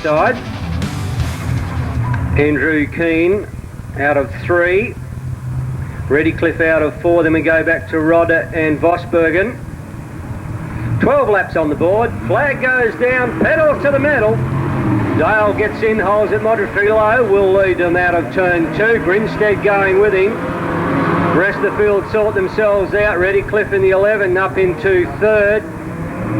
side. Andrew Keane out of 3. Redcliffe out of 4. Then we go back to Rodder and Vosbergen. 12 laps on the board. Flag goes down, pedal to the metal. Dale gets in, holds it moderately low, will lead them out of turn 2. Grinstead going with him. The rest of the field sort themselves out. Redcliffe in the 11, up into 3rd.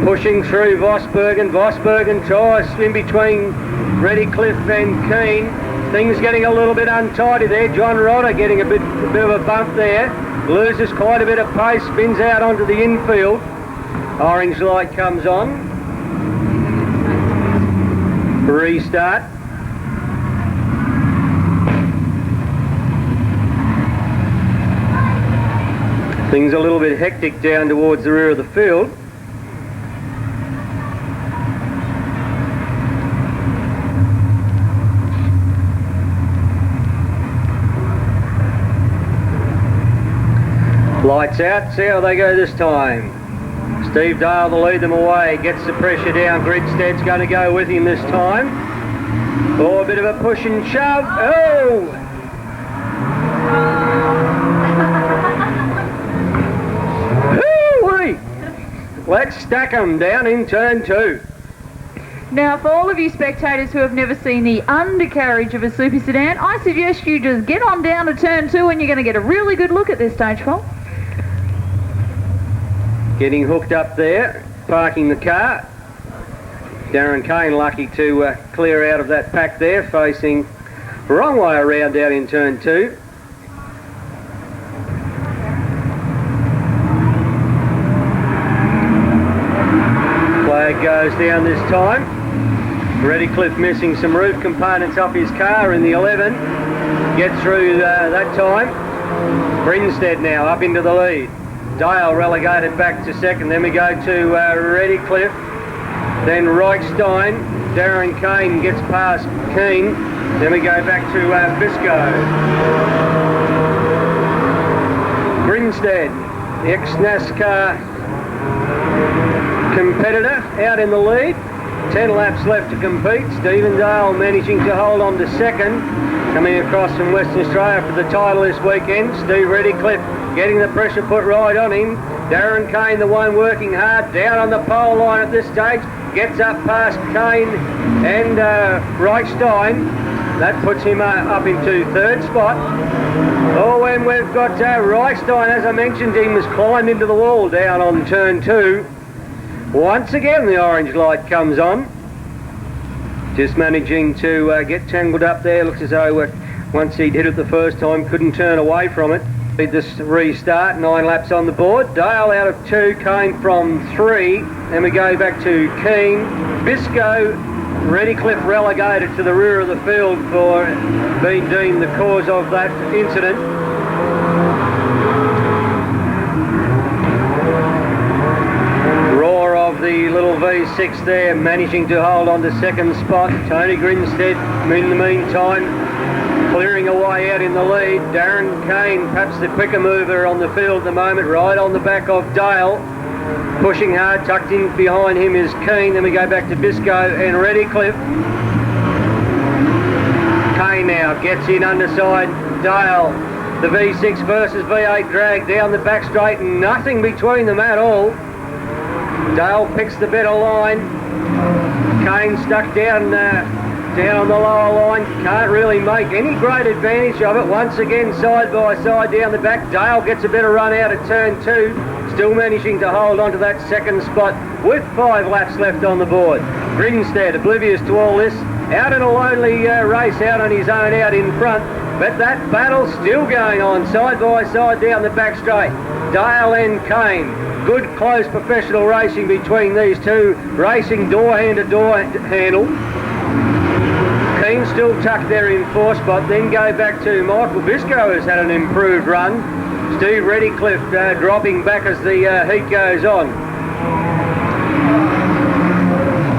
Pushing through Vosbergen. Vosbergen tries in between Redcliffe and Keane. Things getting a little bit untidy there. John Rodder getting a bit of a bump there. Loses quite a bit of pace, spins out onto the infield. Orange light comes on. Restart. Things a little bit hectic down towards the rear of the field. Lights out, see how they go this time. Steve Dale to lead them away, gets the pressure down. Grinstead's going to go with him this time. Oh, a bit of a push and shove. Oh! Hoo-wee! Let's stack them down in turn 2. Now, for all of you spectators who have never seen the undercarriage of a Super Sedan, I suggest you just get on down to turn 2 and you're going to get a really good look at this stage, Paul. Getting hooked up there, parking the car. Darren Kane lucky to clear out of that pack there, facing the wrong way around down in turn 2. Flag goes down this time. Redcliffe missing some roof components off his car in the 11. Gets through that time. Grinstead now up into the lead. Dale relegated back to 2nd. Then we go to Redcliffe. Then Reichstein. Darren Kane gets past Keane. Then we go back to Biscoe. Grinstead, ex-NASCAR competitor, out in the lead. 10 laps left to compete. Stephen Dale managing to hold on to 2nd. Coming across from Western Australia for the title this weekend. Steve Redcliffe getting the pressure put right on him. Darren Kane, the one working hard, down on the pole line at this stage. Gets up past Kane and Reichstein. That puts him up into 3rd spot. Oh, and we've got Reichstein, as I mentioned, he was climbed into the wall down on turn 2. Once again, the orange light comes on. Just managing to get tangled up there. Looks as though once he'd hit it the first time, couldn't turn away from it. This restart, 9 laps on the board. Dale out of 2, Kane from 3. Then we go back to Keane. Biscoe, Redcliffe relegated to the rear of the field for being deemed the cause of that incident. Roar of the little V6 there, managing to hold on to 2nd spot. Tony Grinstead, in the meantime, clearing away out in the lead. Darren Kane, perhaps the quicker mover on the field at the moment, right on the back of Dale. Pushing hard, tucked in behind him is Keane. Then we go back to Biscoe and Redcliffe. Kane now gets in underside Dale. The V6 versus V8 drag down the back straight, nothing between them at all. Dale picks the better line. Kane stuck down on the lower line, can't really make any great advantage of it. Once again, side by side down the back. Dale gets a better run out at turn 2, still managing to hold on to that 2nd spot with 5 laps left on the board. Grinstead, oblivious to all this, out in a lonely race, out on his own out in front, but that battle's still going on side by side down the back straight. Dale and Kane, good close professional racing between these two, racing door hand to door handle. Keane still tucked there in 4th spot. Then go back to Michael Biscoe, has had an improved run. Steve Redcliffe dropping back as the heat goes on.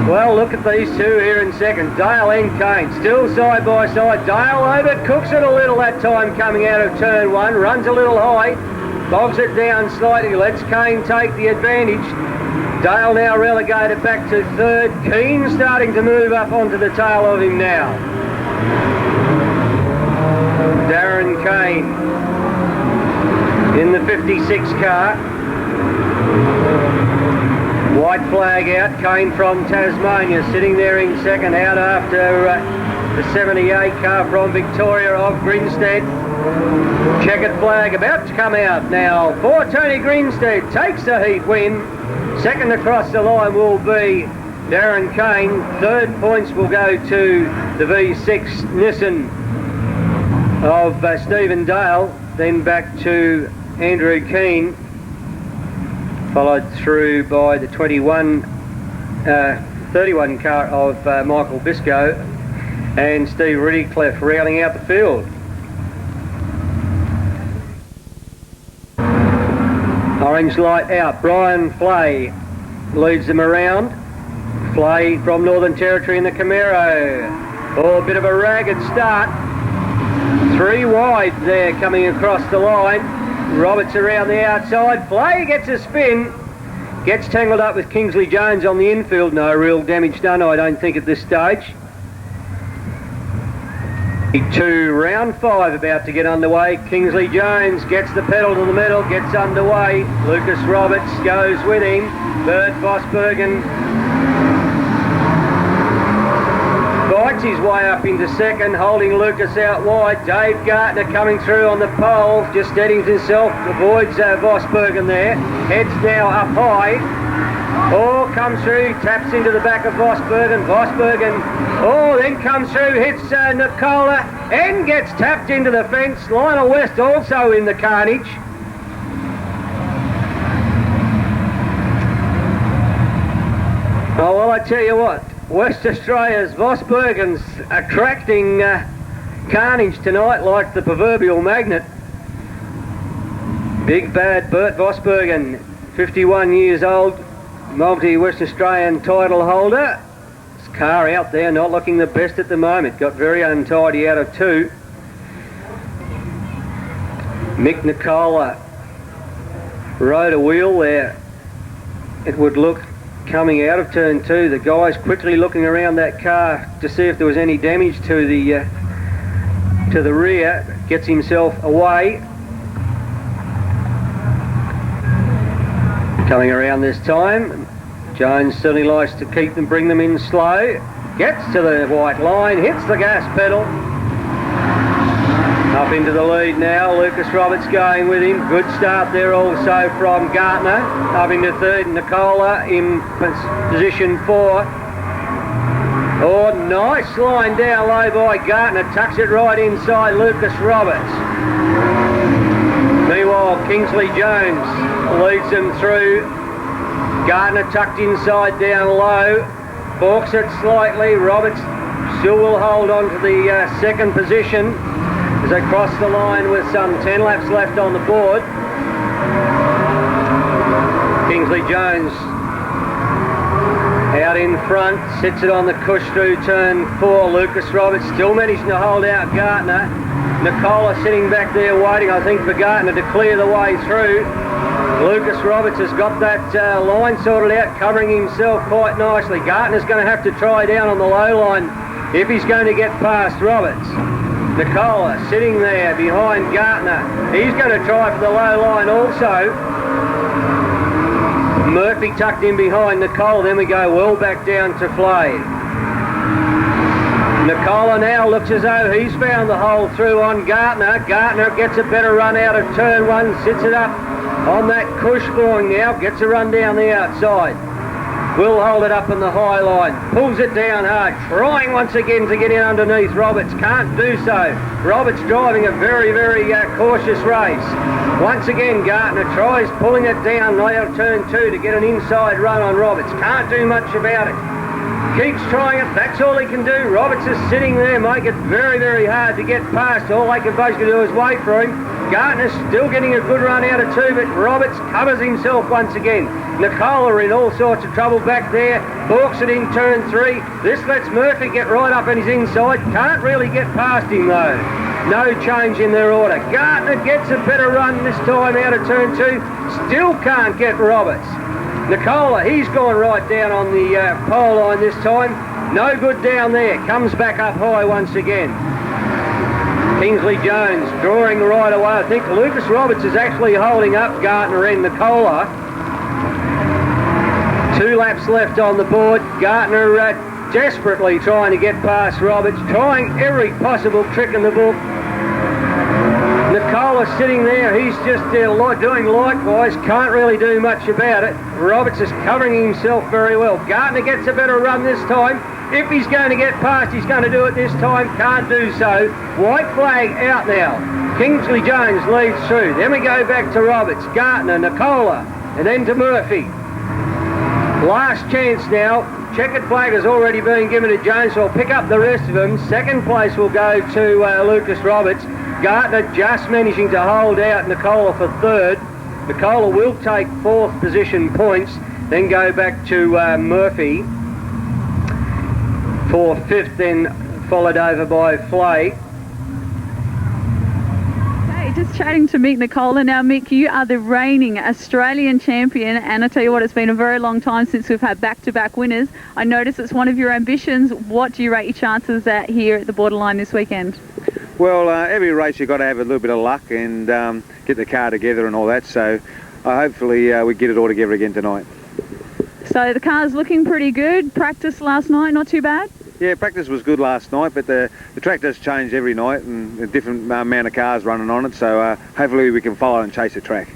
Well, look at these two here in 2nd. Dale and Kane still side by side. Dale overcooks it a little that time coming out of turn 1. Runs a little high, bogs it down slightly. Lets Kane take the advantage. Dale now relegated back to third. Keane starting to move up onto the tail of him now. Darren Kane in the 56 car. White flag out. Kane from Tasmania sitting there in second, out after the 78 car from Victoria of Grinstead. Checkered flag about to come out now for Tony Grinstead. Takes the heat win. Second across the line will be Darren Kane. Third points will go to the V6 Nissan of Stephen Dale. Then back to Andrew Keane, followed through by the 31 car of Michael Biscoe and Steve Riddycliffe rounding out the field. Orange light out. Brian Flay leads them around. Flay from Northern Territory in the Camaro. Oh, a bit of a ragged start. 3 wide there coming across the line. Roberts around the outside. Flay gets a spin. Gets tangled up with Kingsley Jones on the infield. No real damage done, I don't think, at this stage. To round 5 about to get underway. Kingsley Jones gets the pedal to the metal, gets underway. Lucas Roberts goes with him. Bert Vosbergen fights his way up into second, holding Lucas out wide. Dave Gartner coming through on the pole, just steadying himself, avoids Vosbergen there. Heads now up high. Oh, comes through, taps into the back of Vosbergen. Vosbergen, oh, then comes through, hits Nicola and gets tapped into the fence. Lionel West also in the carnage. Oh, well, I tell you what, West Australia's Vosbergen's attracting carnage tonight like the proverbial magnet. Big bad Bert Vosbergen, 51 years old, multi-West Australian title holder. His car out there not looking the best at the moment. Got very untidy out of 2. Mick Nicola rode a wheel there. It would look coming out of turn 2. The guy's quickly looking around that car to see if there was any damage to the rear. Gets himself away. Coming around this time. Jones certainly likes to keep them, bring them in slow. Gets to the white line, hits the gas pedal. Up into the lead now. Lucas Roberts going with him. Good start there also from Gartner. Up into third. Nicola in position 4. Oh, nice line down low by Gartner. Tucks it right inside Lucas Roberts. Meanwhile, Kingsley Jones leads them through. Gartner tucked inside down low. Forks it slightly. Roberts still will hold on to the second position as they cross the line with some 10 laps left on the board. Kingsley Jones out in front, sits it on the cush through turn 4. Lucas Roberts still managing to hold out Gartner. Nicola sitting back there waiting, I think, for Gartner to clear the way through. Lucas Roberts has got that line sorted out, covering himself quite nicely. Gartner's going to have to try down on the low line if he's going to get past Roberts. Nicola sitting there behind Gartner. He's going to try for the low line also. Murphy tucked in behind Nicola. Then we go well back down to Flay. Nicola now looks as though he's found the hole through on Gartner. Gartner gets a better run out of turn 1, sits it up on that cush boring now, gets a run down the outside. Will hold it up in the high line, pulls it down hard, trying once again to get in underneath Roberts, can't do so. Roberts driving a very, very cautious race. Once again, Gartner tries pulling it down out of turn 2 to get an inside run on Roberts, can't do much about it. Keeps trying it, that's all he can do. Roberts is sitting there, make it very, very hard to get past. All they can basically do is wait for him. Gartner's still getting a good run out of 2, but Roberts covers himself once again. Nicola in all sorts of trouble back there, balks it in turn 3. This lets Murphy get right up on his inside, can't really get past him though. No change in their order. Gartner gets a better run this time out of turn 2, still can't get Roberts. Nicola, he's gone right down on the pole line this time. No good down there. Comes back up high once again. Kingsley Jones drawing right away. I think Lucas Roberts is actually holding up Gartner and Nicola. 2 laps left on the board. Gartner desperately trying to get past Roberts, trying every possible trick in the book. Nicola sitting there, he's just doing likewise, can't really do much about it. Roberts is covering himself very well. Gartner gets a better run this time. If he's going to get past, he's going to do it this time. Can't do so. White flag out now. Kingsley Jones leads through. Then we go back to Roberts, Gartner, Nicola, and then to Murphy. Last chance now. Checkered flag has already been given to Jones, so I'll pick up the rest of them. Second place will go to Lucas Roberts. Gartner just managing to hold out Nicola for third. Nicola will take 4th position points, then go back to Murphy for 5th, then followed over by Flay. Just chatting to Mick Nicola. Now, Mick, you are the reigning Australian champion, and I tell you what, it's been a very long time since we've had back-to-back winners. I notice it's one of your ambitions. What do you rate your chances at here at the Borderline this weekend? Well, every race you've got to have a little bit of luck and get the car together and all that, so hopefully we get it all together again tonight. So the car's looking pretty good. Practice last night, not too bad? Yeah, practice was good last night, but the track does change every night and a different amount of cars running on it, so hopefully we can follow and chase the track.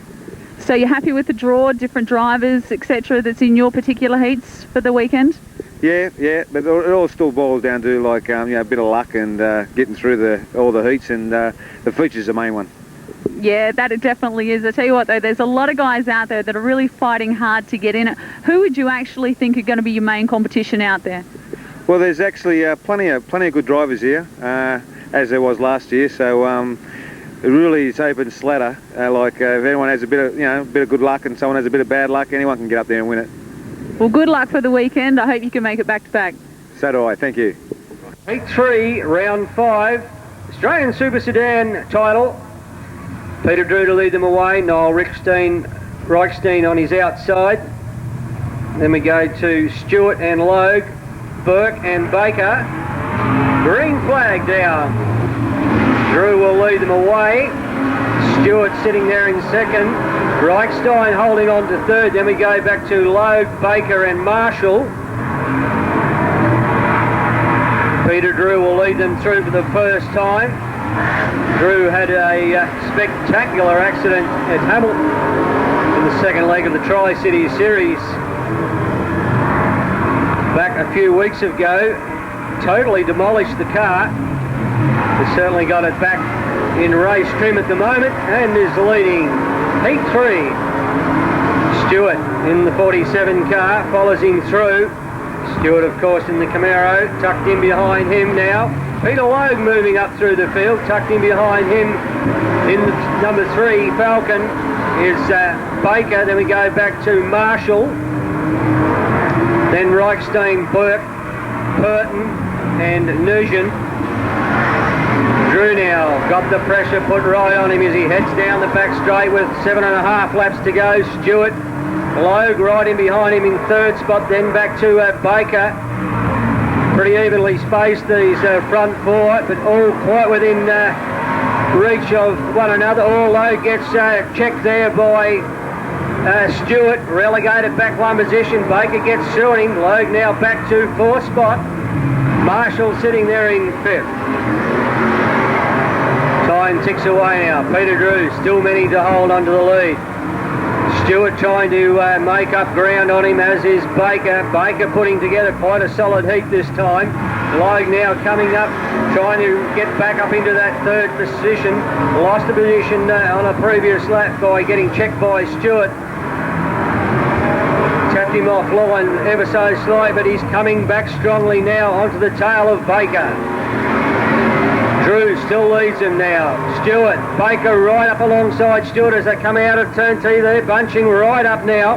So you're happy with the draw, different drivers, etc., that's in your particular heats for the weekend? Yeah, but it all still boils down to like a bit of luck and getting through all the heats, and the feature's the main one. Yeah, that it definitely is. I tell you what though, there's a lot of guys out there that are really fighting hard to get in it. Who would you actually think are going to be your main competition out there? Well, there's actually plenty of good drivers here, as there was last year. So it really is open slather. If anyone has a bit of good luck and someone has a bit of bad luck, anyone can get up there and win it. Well, good luck for the weekend. I hope you can make it back to back. So do I. Thank you. Heat 3, round 5, Australian Super Sedan title. Peter Drew to lead them away. Noel Reichstein on his outside. Then we go to Stewart and Logue. Burke and Baker. Green flag down. Drew will lead them away. Stewart sitting there in second. Reichstein holding on to third. Then we go back to Logue, Baker and Marshall. Peter Drew will lead them through for the first time. Drew had a spectacular accident at Hamilton in the second leg of the Tri-City Series back a few weeks ago. Totally demolished the car. Has certainly got it back in race trim at the moment and is leading Heat 3. Stewart in the 47 car follows him through. Stewart, of course, in the Camaro, tucked in behind him now. Peter Logue moving up through the field, tucked in behind him in the number 3 Falcon is Baker. Then we go back to Marshall. Then Reichstein, Burke, Purton and Nugent. Drew now got the pressure put right on him as he heads down the back straight with 7.5 laps to go. Stewart, Logue right in behind him in third spot, then back to Baker. Pretty evenly spaced these front four, but all quite within reach of one another. Logue gets checked there by Stewart, relegated back one position. Baker gets through him. Logue now back to 4th spot. Marshall sitting there in 5th. Time ticks away now. Peter Drew still managing to hold onto the lead. Stewart trying to make up ground on him, as is Baker. Baker putting together quite a solid heat this time. Logue now coming up, trying to get back up into that 3rd position. Lost a position on a previous lap by getting checked by Stewart. Tapped him offline ever so slightly, but he's coming back strongly now onto the tail of Baker. Drew still leads him now. Stewart, Baker right up alongside Stewart as they come out of turn T. They're bunching right up now.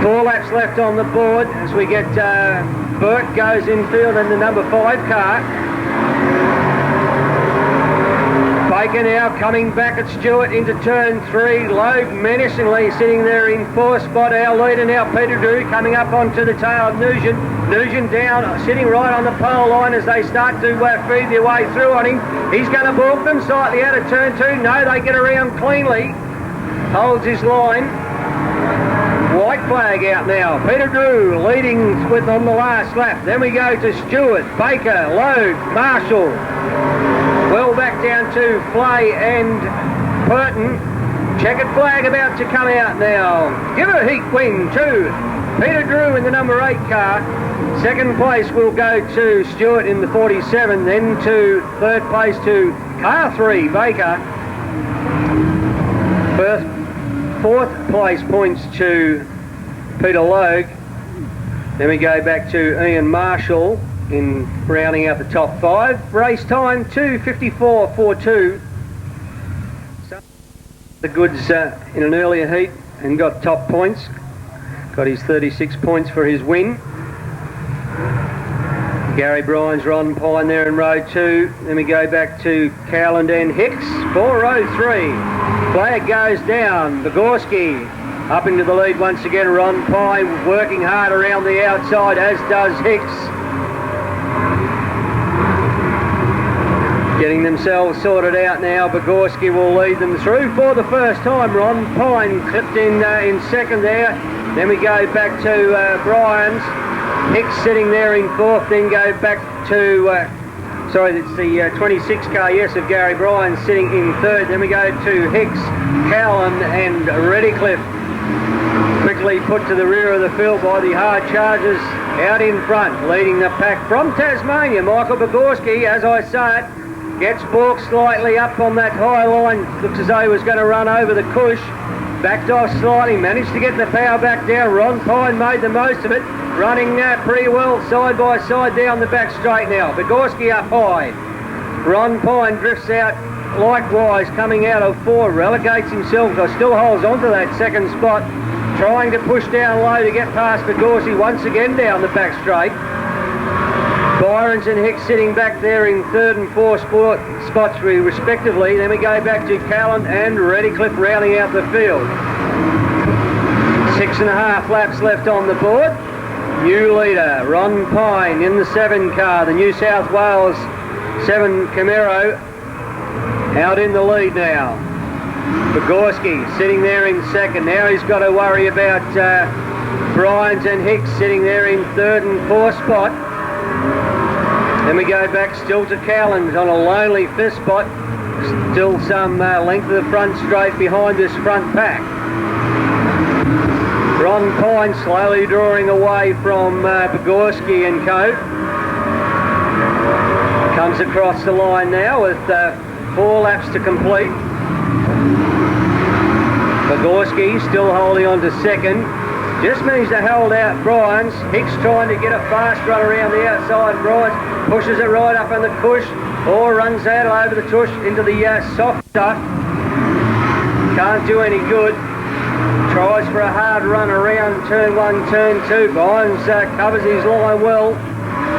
4 laps left on the board as we get Burke goes in field in the number 5 car. Baker now coming back at Stewart into turn 3. Logue menacingly sitting there in 4th spot. Our leader now, Peter Drew, coming up onto the tail of Nugent. Nugent down, sitting right on the pole line as they start to feed their way through on him. He's going to balk them slightly out of turn 2. No, they get around cleanly. Holds his line. White flag out now. Peter Drew leading with on the last lap. Then we go to Stewart, Baker, Logue, Marshall. Well back down to Flay and Burton. Checkered flag about to come out now. Give a heat win to Peter Drew in the number 8 car. Second place will go to Stewart in the 47. Then to third place to car 3, Baker. Fourth place points to Peter Logue. Then we go back to Ian Marshall in rounding out the top 5. Race time 2:54.42. The goods in an earlier heat and got top points. Got his 36 points for his win. Gary Bryan's Ron Pine there in row 2. Then we go back to Cowland and Hicks for row 3. Flag goes down. Bogorski up into the lead once again. Ron Pine working hard around the outside, as does Hicks. Getting themselves sorted out now. Bogorski will lead them through for the first time. Ron Pine clipped in second there. Then we go back to Bryan's. Hicks sitting there in 4th. Then go back to, it's the 26 car, yes, of Gary Bryan sitting in 3rd. Then we go to Hicks, Cowan and Reddycliffe. Quickly put to the rear of the field by the hard chargers out in front. Leading the pack from Tasmania, Michael Bogorski, as I say it. Gets balked slightly up on that high line. Looks as though he was going to run over the cush. Backed off slightly, managed to get the power back down. Ron Pine made the most of it. Running pretty well side by side down the back straight now. Bogorski up high. Ron Pine drifts out likewise, coming out of 4. Relegates himself, but still holds on to that second spot. Trying to push down low to get past Bogorski once again down the back straight. Byrons and Hicks sitting back there in 3rd and 4th spots respectively. Then we go back to Callan and Reddycliffe rounding out the field. 6.5 laps left on the board. New leader, Ron Pine in the 7 car. The New South Wales 7 Camaro out in the lead now. Bogorski sitting there in 2nd. Now he's got to worry about Bryans and Hicks sitting there in 3rd and 4th spot. Then we go back still to Cowlands on a lonely 5th spot. Still some length of the front straight behind this front pack. Ron Pine slowly drawing away from Bogorski and co. Comes across the line now with 4 laps to complete. Bogorski still holding on to 2nd. Just managed to hold out Bryans. Hicks trying to get a fast run around the outside. Bryans pushes it right up on the cush or runs out over the tush into the soft stuff. Can't do any good. Tries for a hard run around turn 1, turn 2. Bryans covers his line well.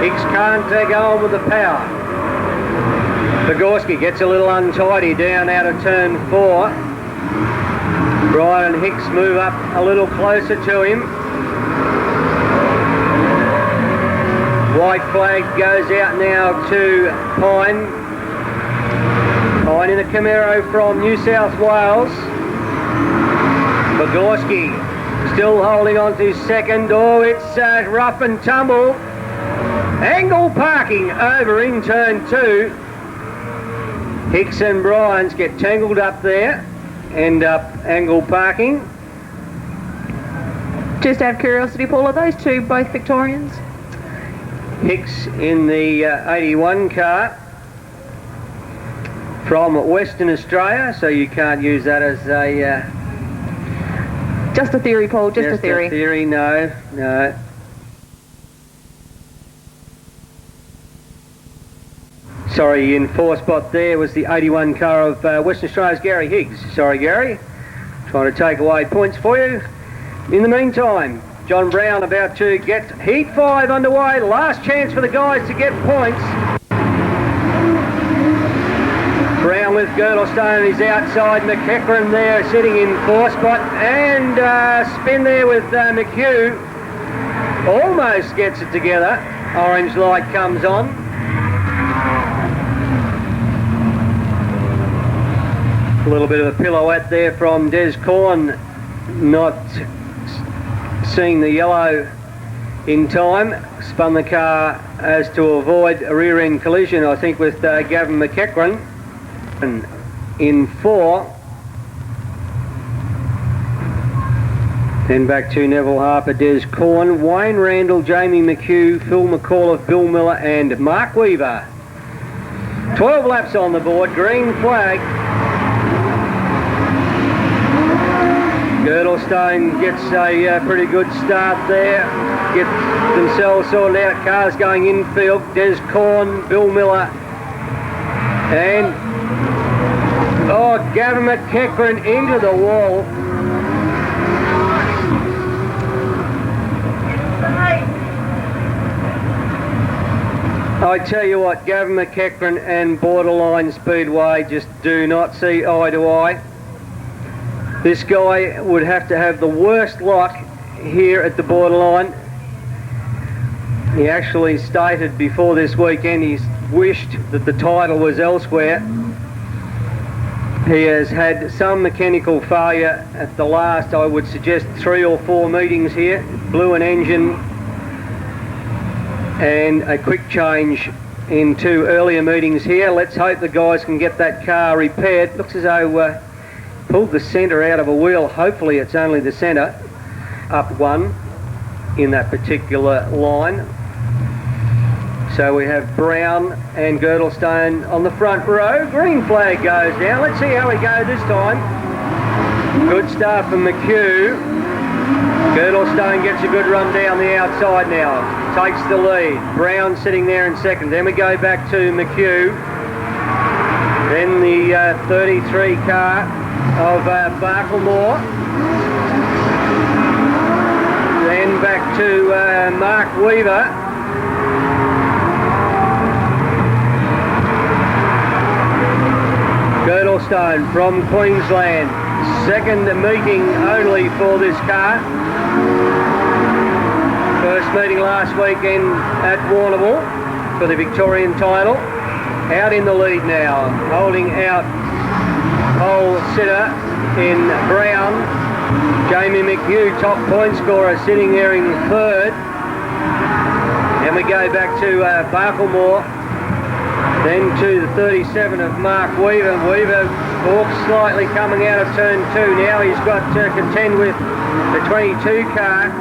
Hicks can't go on with the power. Bogorski gets a little untidy down out of turn 4. Bryan and Hicks move up a little closer to him. White flag goes out now to Pine. Pine in a Camaro from New South Wales. Bogorski still holding on to 2nd. Oh, it's rough and tumble. Angle parking over in turn 2. Hicks and Bryans get tangled up there. End up angle parking. Just out of curiosity, Paul, are those two both Victorians? Hicks in the 81 car from Western Australia, so you can't use that as a... just a theory, Paul, just a theory. Just a theory, no. Sorry, in 4th spot there was the 81 car of Western Australia's Gary Higgs. Sorry, Gary. Trying to take away points for you. In the meantime, John Brown about to get Heat 5 underway. Last chance for the guys to get points. Brown with Girdlestone is outside. McEachran there sitting in 4th spot, and spin there with McHugh. Almost gets it together. Orange light comes on. A little bit of a pirouette there from Des Corn, not seeing the yellow in time. Spun the car as to avoid a rear end collision, I think, with Gavin McEachran. And in 4. Then back to Neville Harper, Des Corn, Wayne Randall, Jamie McHugh, Phil McAuliffe, Bill Miller and Mark Weaver. 12 laps on the board, green flag. Girdlestone gets a pretty good start there. Get themselves sorted out, cars going infield. Des Corn, Bill Miller and Gavin McEachran into the wall. I tell you what, Gavin McEachran and Borderline Speedway just do not see eye to eye. This guy would have to have the worst luck here at the Borderline. He actually stated before this weekend he's wished that the title was elsewhere. He has had some mechanical failure at the last, I would suggest, 3 or 4 meetings here. Blew an engine and a quick change in 2 earlier meetings here. Let's hope the guys can get that car repaired. Looks as though pulled the centre out of a wheel. Hopefully it's only the centre. Up 1 in that particular line. So we have Brown and Girdlestone on the front row. Green flag goes down. Let's see how we go this time. Good start from McHugh. Girdlestone gets a good run down the outside now. Takes the lead. Brown sitting there in 2nd. Then we go back to McHugh. Then the 33 car of Barklemore. Then back to Mark Weaver. Girdlestone from Queensland. 2nd meeting only for this car. First meeting last weekend at Warrnambool for the Victorian title. Out in the lead now, holding out pole sitter in Brown. Jamie McHugh, top point scorer, sitting there in 3rd. And we go back to Barklemore. Then to the 37 of Mark Weaver. Weaver walks slightly coming out of turn 2. Now he's got to contend with the 22 car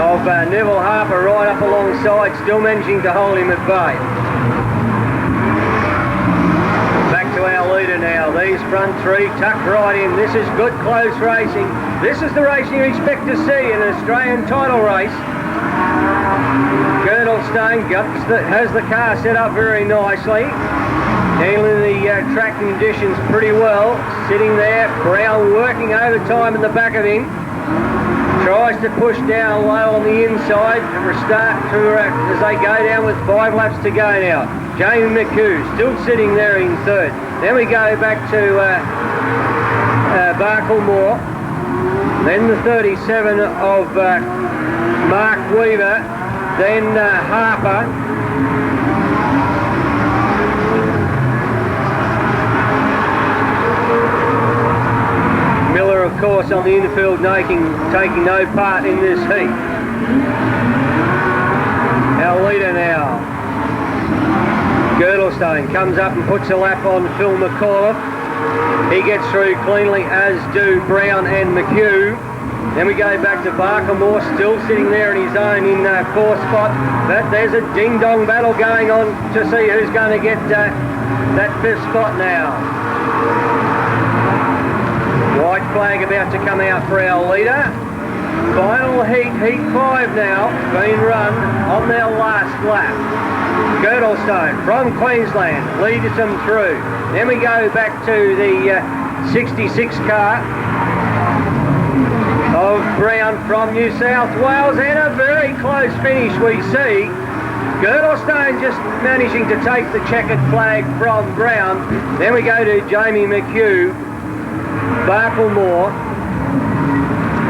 of Neville Harper right up alongside, still managing to hold him at bay. Back to our leader now. These front 3 tucked right in. This is good close racing. This is the racing you expect to see in an Australian title race. Girdlestone has the car set up very nicely, handling the track conditions pretty well. Sitting there, Brown working overtime in the back of him. Tries to push down low on the inside as they go down with 5 laps to go now. Jamie McHugh still sitting there in 3rd. Then we go back to Barklemore. Then the 37 of Mark Weaver. Then Harper. Miller, of course, on the infield, taking no part in this heat. Our leader now. Girdlestone comes up and puts a lap on Phil McAuliffe. He gets through cleanly, as do Brown and McHugh. Then we go back to Barklemore, still sitting there in his own in 4th spot. But there's a ding-dong battle going on to see who's going to get that 5th spot now. White flag about to come out for our leader. Final heat 5 now, been run on their last lap. Girdlestone from Queensland leads them through. Then we go back to the 66 car of Brown from New South Wales, and a very close finish we see Girdlestone just managing to take the checkered flag from Brown. Then we go to Jamie McHugh, Barklemore,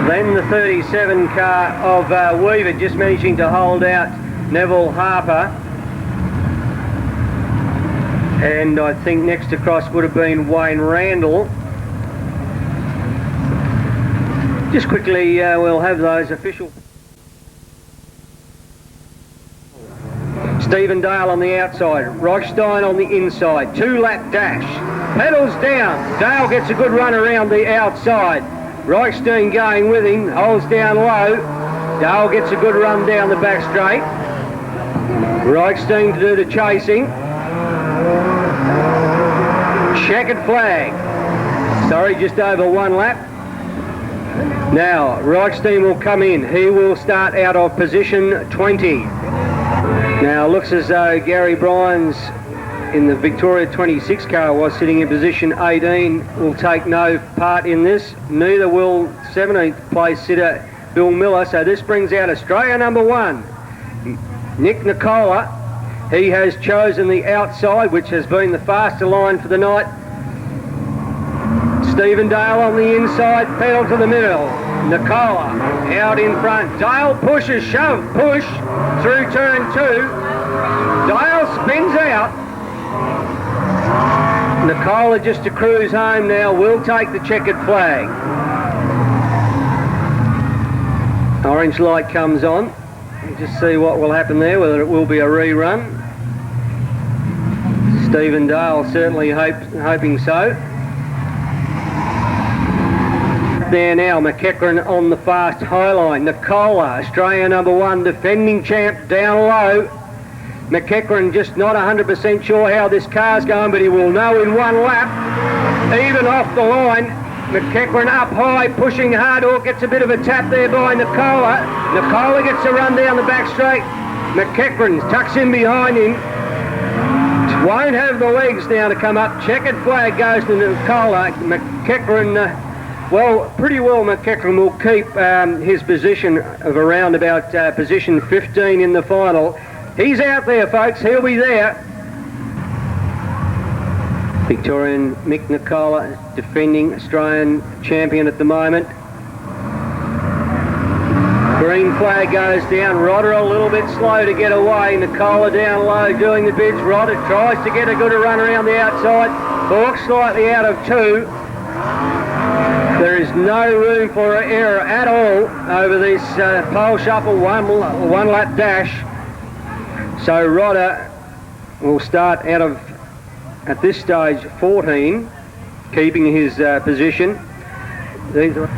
then the 37 car of Weaver just managing to hold out Neville Harper. And I think next across would have been Wayne Randall. Just quickly, we'll have those official. Stephen Dale on the outside, Reichstein on the inside, 2-lap dash, pedals down, Dale gets a good run around the outside, Reichstein going with him, holds down low, Dale gets a good run down the back straight, Reichstein to do the chasing, checkered flag, sorry, just over 1 lap. Now Reichstein will come in, he will start out of position 20. Now looks as though Gary Bryans in the Victoria 26 car was sitting in position 18, will take no part in this. Neither will 17th place sitter Bill Miller. So this brings out Australia number 1, Nick Nicola. He has chosen the outside, which has been the faster line for the night. Stephen Dale on the inside, pedal to the middle. Nicola out in front. Dale pushes, shove, push through turn 2. Dale spins out. Nicola just to cruise home now, will take the checkered flag. Orange light comes on. We'll just see what will happen there, whether it will be a rerun. Stephen Dale certainly hoping so. There now, McEachran on the fast high line. Nicola, Australia number 1, defending champ, down low. McEachran just not 100% sure how this car's going, but he will know in 1 lap. Even off the line, McEachran up high, pushing hard. Oh, gets a bit of a tap there by Nicola. Nicola gets a run down the back straight. McEachran tucks in behind him. Won't have the legs now to come up. Checkered flag goes to Nicola. McEachran, well, pretty well McEachran will keep his position of around about position 15 in the final. He's out there, folks. He'll be there. Victorian Mick Nicola, defending Australian champion at the moment. Green flag goes down. Rodder a little bit slow to get away. Nicola down low doing the bids. Rodder tries to get a good run around the outside. Bork slightly out of 2. There is no room for error at all over this pole shuffle, one lap dash. So Rodder will start out of, at this stage, 14, keeping his position. These are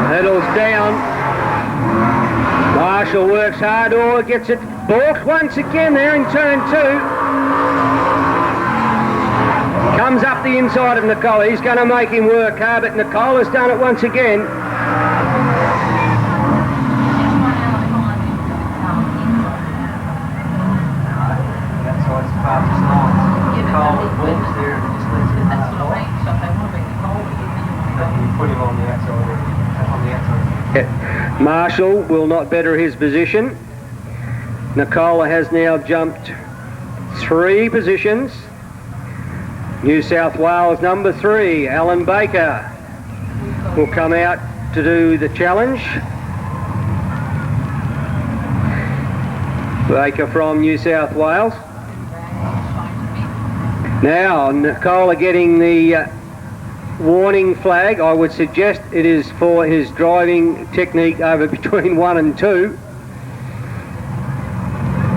pedals down. Marshall works hard, or gets it balked once again there in turn 2. Comes up the inside of Nicola. He's going to make him work hard, but Nicola's done it once again. Marshall will not better his position. Nicola has now jumped 3 positions. New South Wales number 3, Alan Baker, will come out to do the challenge. Baker from New South Wales. Now Nicola getting the warning flag. I would suggest it is for his driving technique over between 1 and 2.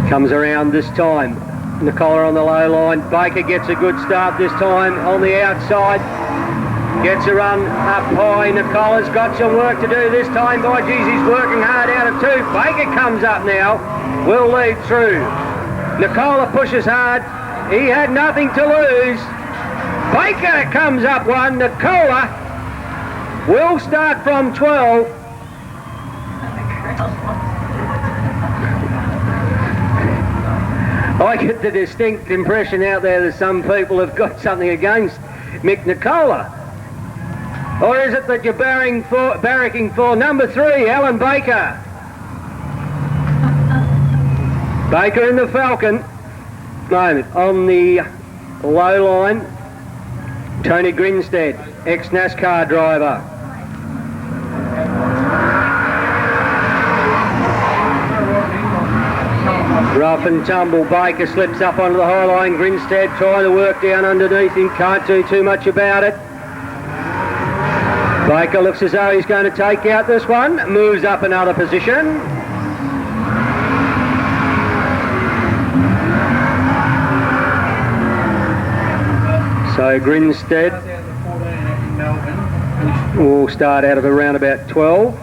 Comes around this time. Nicola on the low line. Baker gets a good start this time on the outside. Gets a run up high. Nicola's got some work to do this time. By geez, he's working hard out of 2. Baker comes up now. Will lead through. Nicola pushes hard. He had nothing to lose. Baker comes up 1. Nicola will start from 12. I get the distinct impression out there that some people have got something against Mick Nicola. Or is it that you're barracking for number 3, Alan Baker? Baker in the Falcon. Moment on the low line. Tony Grinstead, ex-NASCAR driver. Rough and tumble, Baker slips up onto the high line. Grinstead trying to work down underneath him, can't do too much about it. Baker looks as though he's going to take out this one, moves up another position. So Grinstead will start out of around about 12.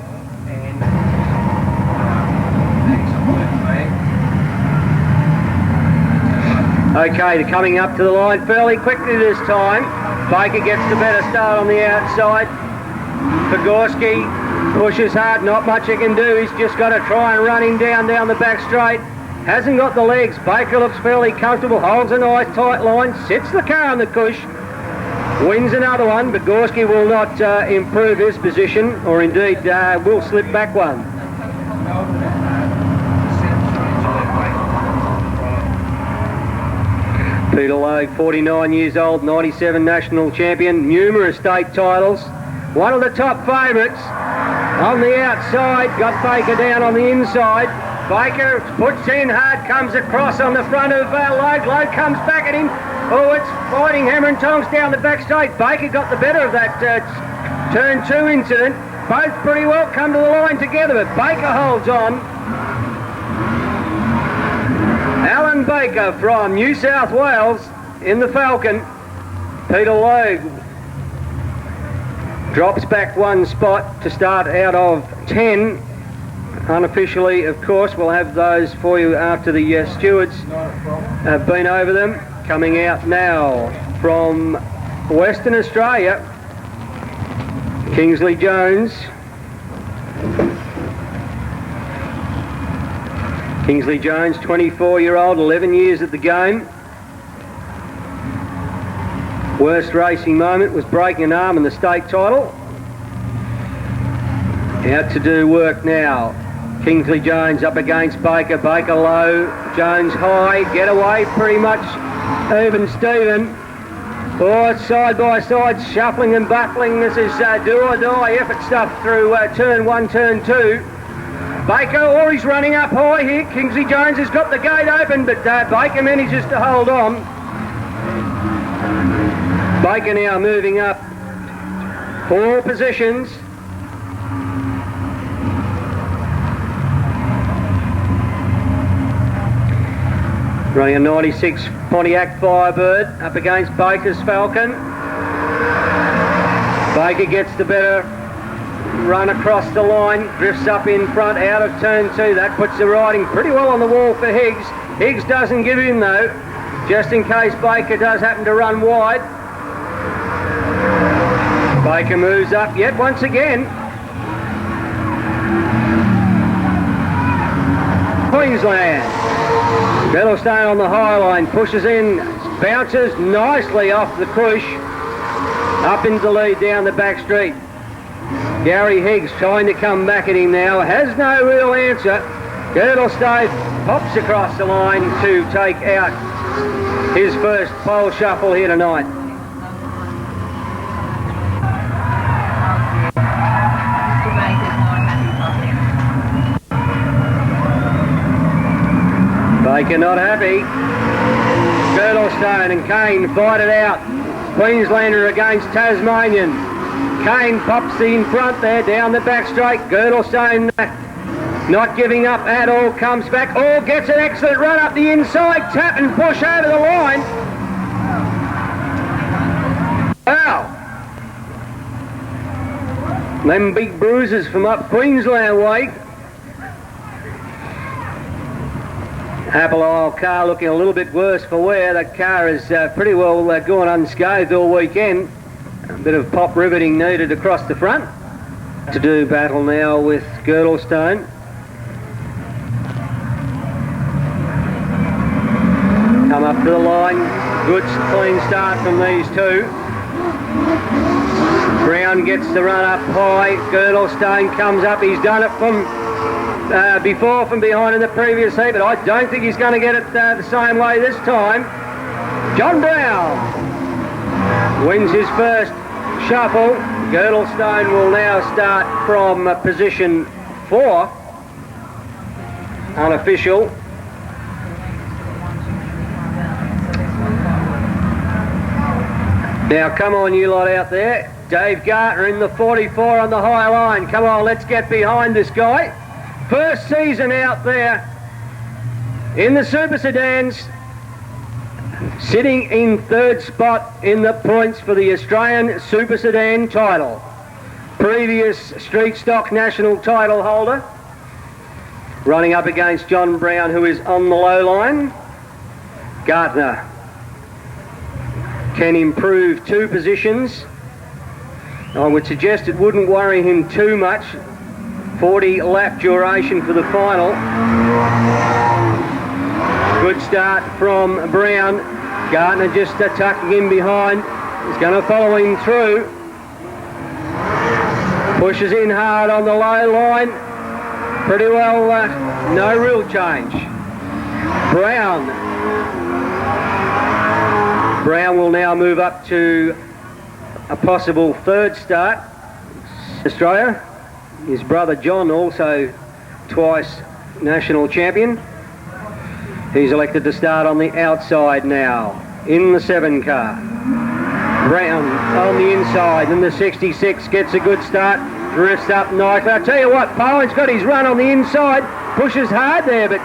Okay, they're coming up to the line fairly quickly this time. Baker gets the better start on the outside. Pogorski pushes hard, not much he can do. He's just got to try and run him down the back straight. Hasn't got the legs. Baker looks fairly comfortable, holds a nice tight line, sits the car on the cush, wins another one. Pogorski will not improve his position, or indeed will slip back one. Peter Logue, 49 years old, 97 national champion, numerous state titles. One of the top favourites on the outside, got Baker down on the inside. Baker puts in hard, comes across on the front of Logue. Logue comes back at him. Oh, it's fighting hammer and tongs down the back straight. Baker got the better of that turn 2 incident. Both pretty well come to the line together, but Baker holds on. Alan Baker from New South Wales in the Falcon. Peter Logue drops back one spot to start out of 10. Unofficially, of course, we'll have those for you after the stewards have been over them. Coming out now from Western Australia, Kingsley Jones. Kingsley Jones, 24-year-old, 11 years at the game. Worst racing moment was breaking an arm in the state title. Out to do work now. Kingsley Jones up against Baker. Baker low, Jones high, get away pretty much even Steven. Oh, it's side by side, shuffling and battling. This is do or die effort stuff through turn 1, turn 2. Baker, he's running up high here. Kingsley Jones has got the gate open, but Baker manages to hold on. Baker now moving up 4 positions. Running a 96 Pontiac Firebird up against Baker's Falcon. Baker gets the better run across the line, drifts up in front out of turn 2. That puts the riding pretty well on the wall for Higgs. Higgs doesn't give in though, just in case Baker does happen to run wide. Baker moves up yet once again. Queensland. Battlestone on the high line, pushes in, bounces nicely off the push, up into the lead down the back street. Gary Higgs trying to come back at him now, has no real answer. Girdlestone pops across the line to take out his first pole shuffle here tonight. Baker not happy. Girdlestone and Kane fight it out. Queenslander against Tasmanian. Kane pops in front there, down the back straight. Girdlestone not giving up at all, comes back. Gets an excellent run up the inside, tap and push over the line. Wow. Them big bruises from up Queensland way. Apple Isle car looking a little bit worse for wear. That car is pretty well gone unscathed all weekend. A bit of pop riveting needed across the front. To do battle now with Girdlestone. Come up to the line. Good clean start from these two. Brown gets the run up high. Girdlestone comes up. He's done it from before from behind in the previous heat, but I don't think he's going to get it the same way this time. John Brown wins his first shuffle. Girdlestone will now start from position 4. Unofficial. Now come on, you lot out there. Dave Gartner in the 44 on the high line. Come on, let's get behind this guy. First season out there in the Super Sedans, sitting in 3rd spot in the points for the Australian Super Sedan title. Previous street stock national title holder. Running up against John Brown, who is on the low line. Gartner can improve 2 positions. I would suggest it wouldn't worry him too much. 40 lap duration for the final. Good start from Brown. Gartner just tucking in behind. He's going to follow him through. Pushes in hard on the low line. Pretty well, no real change. Brown will now move up to a possible 3rd start. Australia. His brother John, also twice national champion. He's elected to start on the outside now, in the 7 car. Brown on the inside, and the 66 gets a good start, drifts up nicely. I tell you what, Poland's got his run on the inside, pushes hard there, but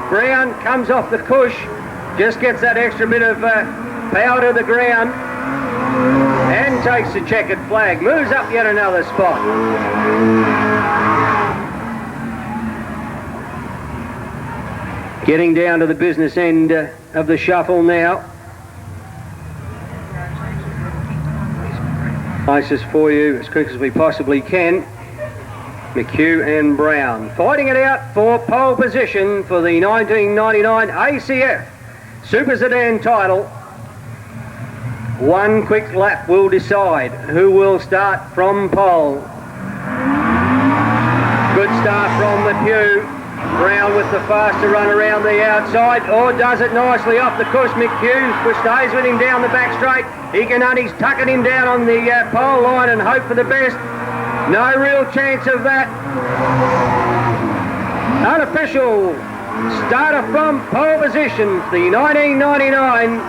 Brown comes off the cush, just gets that extra bit of power to the ground, and takes the checkered flag, moves up yet another spot. Getting down to the business end of the shuffle now. Nicest for you as quick as we possibly can. McHugh and Brown fighting it out for pole position for the 1999 ACF Super Sedan title. 1 quick lap will decide who will start from pole. Good start from McHugh. Brown with the faster run around the outside, or does it nicely off the cush. McHugh stays with him down the back straight. He can he's tucking him down on the pole line and hope for the best. No real chance of that. Unofficial starter from pole position. The 1999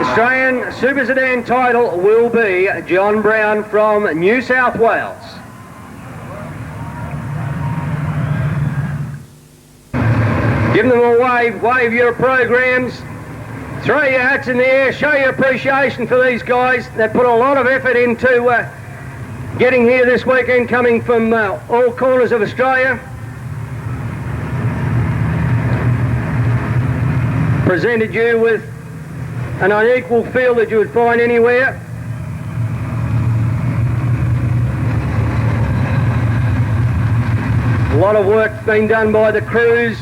Australian Super Sedan title will be John Brown from New South Wales. Give them a wave your programs, throw your hats in the air, show your appreciation for these guys. They put a lot of effort into getting here this weekend, coming from all corners of Australia. Presented you with an unequal field that you would find anywhere. A lot of work being done by the crews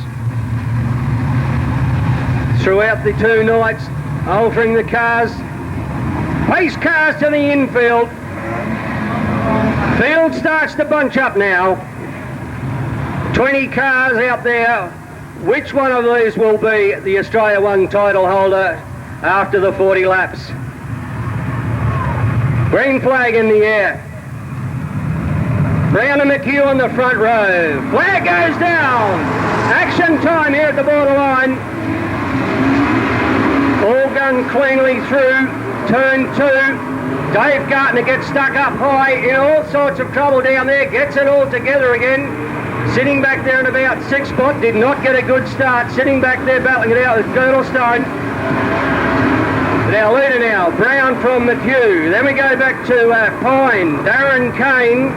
throughout the 2 nights, altering the cars. Pace cars to the infield. Field starts to bunch up now. 20 cars out there. Which one of these will be the Australia 1 title holder after the 40 laps? Green flag in the air. Brown and McHugh on the front row. Flag goes down. Action time here at the borderline. All gone cleanly through turn 2. Dave Gartner gets stuck up high in all sorts of trouble down there. Gets it all together again. Sitting back there in about 6th spot. Did not get a good start. Sitting back there battling it out with Girdlestone. Our leader now, Brown from McHugh. Then we go back to Pine, Darren Kane.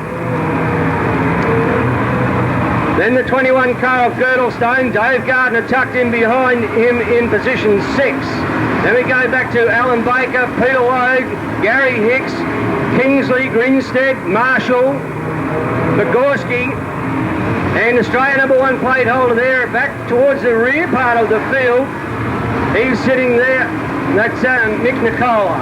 Then the 21 car of Girdlestone. Dave Gartner tucked in behind him in position 6. Then we go back to Alan Baker, Peter Logue, Gary Hicks, Kingsley, Grinstead, Marshall, Bogorski, and Australia number 1 plate holder there back towards the rear part of the field. He's sitting there. That's Mick Nicola.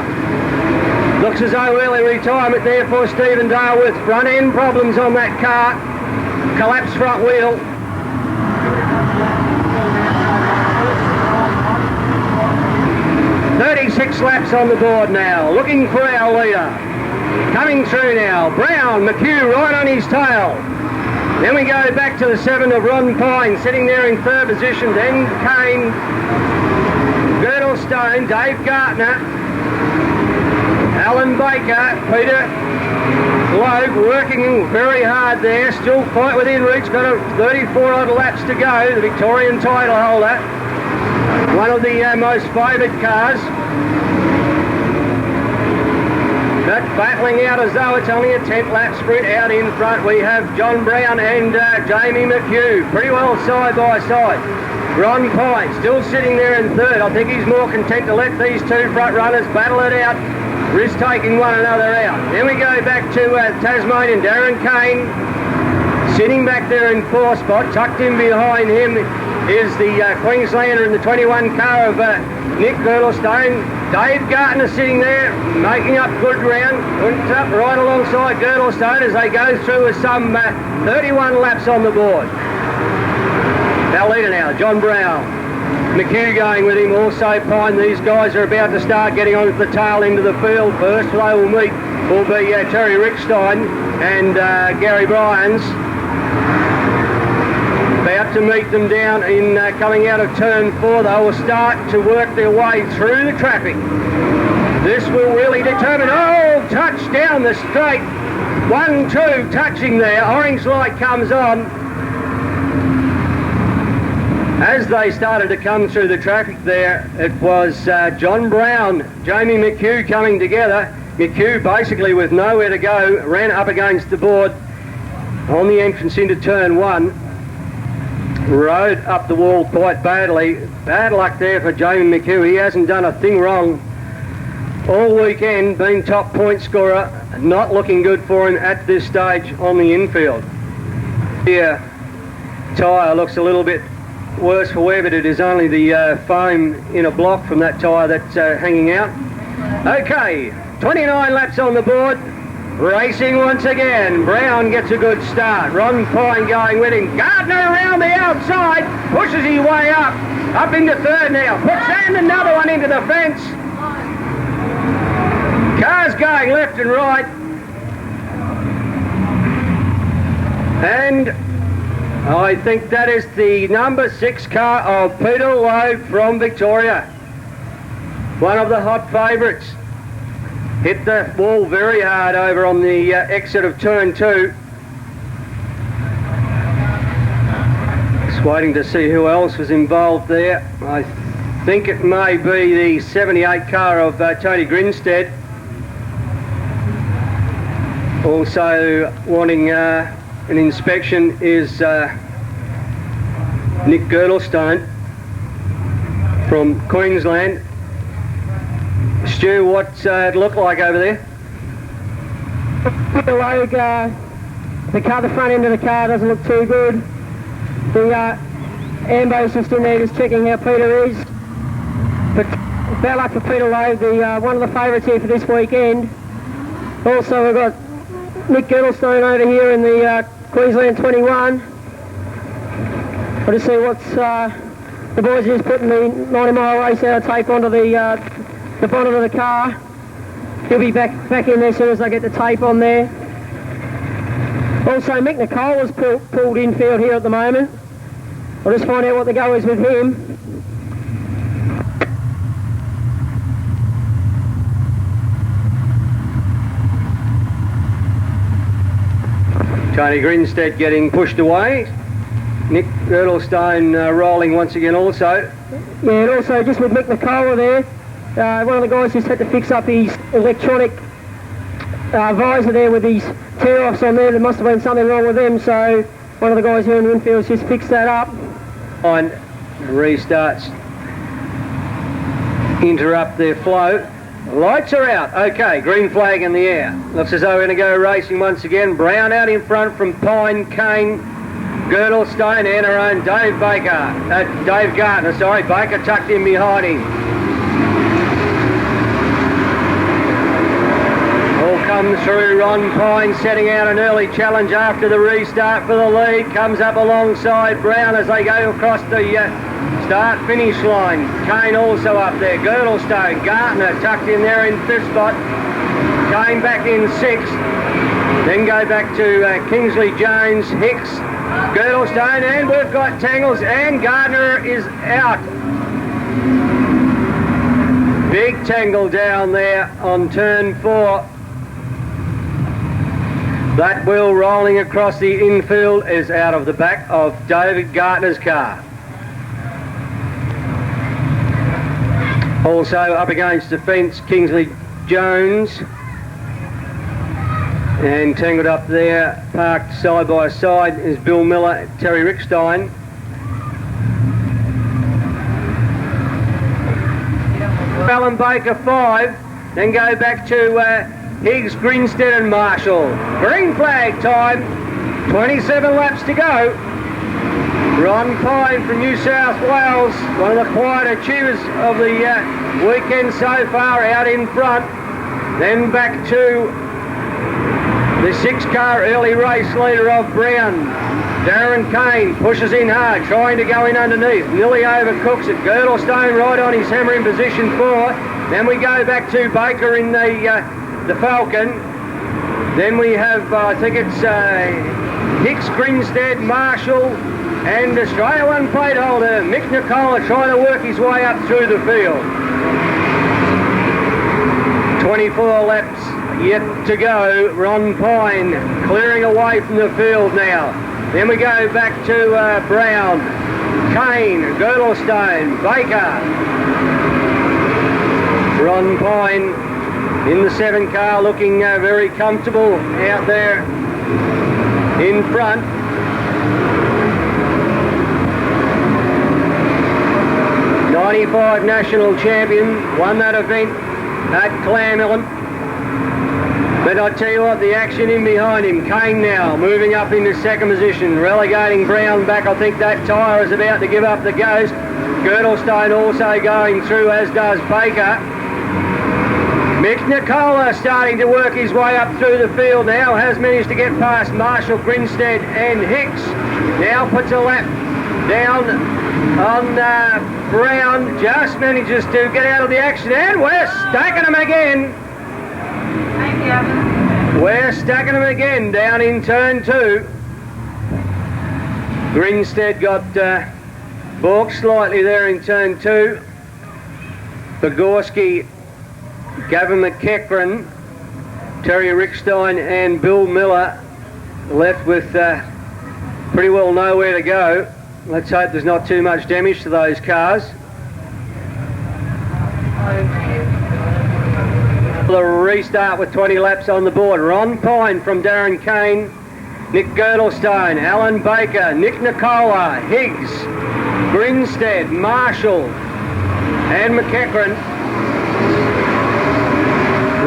Looks as though early retirement there for Stephen Dale with front end problems on that car. Collapsed front wheel. .36 laps on the board now, looking for our leader. Coming through now, Brown, McHugh right on his tail. Then we go back to the 7 of Ron Pine, sitting there in third position. Then Kane, Girdlestone, Dave Gartner, Alan Baker, Peter Logue working very hard there, still quite within reach, got a 34 odd laps to go, the Victorian title holder. One of the most favoured cars. But battling out as though it's only a 10th lap sprint. Out in front we have John Brown and Jamie McHugh, pretty well side by side. Ron Pine still sitting there in third. I think he's more content to let these two front runners battle it out, risk taking one another out. Then we go back to Tasmanian Darren Kane, sitting back there in fourth spot. Tucked in behind him is the Queenslander in the 21 car of Nick Girdlestone. Dave Gartner sitting there, making up good ground. Went up right alongside Girdlestone as they go through with some 31 laps on the board. Our leader now, John Brown. McHugh going with him, also Pine. These guys are about to start getting on the tail end of the field. First they will meet will be Terry Rickstein and Gary Bryans. About to meet them down in coming out of turn 4. They will start to work their way through the traffic. This will really determine. Oh, touch down the straight. 1-2 touching there. Orange light comes on. As they started to come through the traffic there, it was John Brown, Jamie McHugh coming together. McHugh basically with nowhere to go, ran up against the board on the entrance into turn 1. Rode up the wall quite badly. Bad luck there for Jamie McHugh. He hasn't done a thing wrong all weekend, been top point scorer. Not looking good for him at this stage on the infield. The tyre looks a little bit worse for wear, but it is only the foam in a block from that tyre that's hanging out. Okay, 29 laps on the board. Racing once again. Brown gets a good start. Ron Pine going with him. Gardner around the outside. Pushes his way up. Up into third now. Puts and another one into the fence. Cars going left and right. And I think that is the number 6 car of Peter Logue from Victoria. One of the hot favourites. Hit the wall very hard over on the exit of turn 2. Just waiting to see who else was involved there. I think it may be the 78 car of Tony Grinstead. Also wanting an inspection is Nick Girdlestone from Queensland. Stu, what's it look like over there? The Logue, the front end of the car doesn't look too good. The Ambo's just in there just checking how Peter is. But bad luck for Peter Logue, one of the favourites here for this weekend. Also we've got Nick Girdlestone over here in the Queensland 21. I'll just see what's the boys are just putting the 90-mile race out tape onto the bonnet of the car. He'll be back in there as soon as I get the tape on there. Also, Mick Nicole is pulled infield here at the moment. I'll just find out what the go is with him. Tony Grinstead getting pushed away. Nick Girdlestone rolling once again also. Yeah, and also just with Mick Nicole there, one of the guys just had to fix up his electronic visor there with these tear-offs on there. There must have been something wrong with them, so one of the guys here in the infield has just fixed that up. And restarts. Interrupt their flow. Lights are out. Okay, green flag in the air. Looks as though we're going to go racing once again. Brown out in front from Pine, Kane, Girdlestone and our own Dave Gartner, sorry. Baker tucked in behind him. Comes through Ron Pine, setting out an early challenge after the restart for the lead. Comes up alongside Brown as they go across the start-finish line. Kane also up there. Girdlestone, Gartner tucked in there in 5th spot. Kane back in 6th. Then go back to Kingsley Jones, Hicks, Girdlestone, and we've got Tangles, and Gardner is out. Big tangle down there on turn 4. That wheel rolling across the infield is out of the back of David Gardner's car. Also up against the fence, Kingsley Jones. And tangled up there, parked side by side, is Bill Miller, Terry Rickstein. Alan Baker 5, then go back to Higgs, Grinstead and Marshall. Green flag time, 27 laps to go. Ron Pine from New South Wales, one of the quieter achievers of the weekend so far, out in front. Then back to the 6-car early race leader of Brown. Darren Kane pushes in hard, trying to go in underneath. Nearly overcooks it. Girdlestone right on his hammer in position 4. Then we go back to Baker in the Falcon. Then we have, I think it's Hicks, Grinstead, Marshall, and Australia 1 plate holder Mick Nicola trying to work his way up through the field. 24 laps yet to go. Ron Pine clearing away from the field now. Then we go back to Brown, Kane, Girdlestone, Baker. Ron Pine in the 7 car looking very comfortable out there in front. '95 national champion, won that event at Clamillan. But I tell you what, the action in behind him. Kane now moving up into 2nd position, relegating Brown back. I think that tyre is about to give up the ghost. Girdlestone also going through, as does Baker. Mick Nicola starting to work his way up through the field now, has managed to get past Marshall, Grinstead and Hicks. Now puts a lap down on Brown, just manages to get out of the action, and we're stacking him again. We're stacking them again down in turn 2. Grinstead got balked slightly there in turn 2. Pogorski, Gavin McEachran, Terry Rickstein and Bill Miller left with pretty well nowhere to go. Let's hope there's not too much damage to those cars. The restart with 20 laps on the board. Ron Pine from Darren Kane, Nick Girdlestone, Alan Baker, Nick Nicola, Higgs, Grinstead, Marshall and McEachran.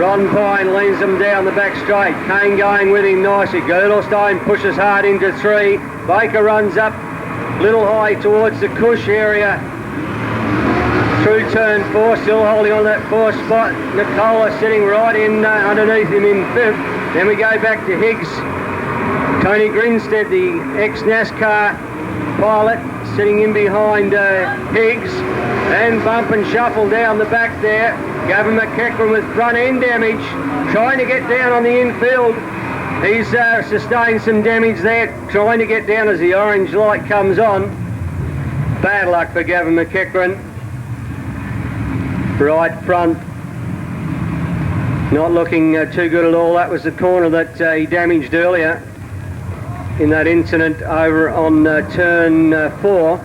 Ron Pine leans them down the back straight. Kane going with him nicely. Girdlestone pushes hard into 3. Baker runs up little high towards the Cush area. Through turn 4, still holding on that 4th spot. Nicola sitting right in underneath him in 5th. Then we go back to Higgs. Tony Grinstead, the ex-NASCAR pilot, sitting in behind Higgs. And bump and shuffle down the back there. Gavin McEachran with front end damage, trying to get down on the infield. He's sustained some damage there, trying to get down as the orange light comes on. Bad luck for Gavin McEachran. Right front, not looking too good at all. That was the corner that he damaged earlier in that incident over on turn 4.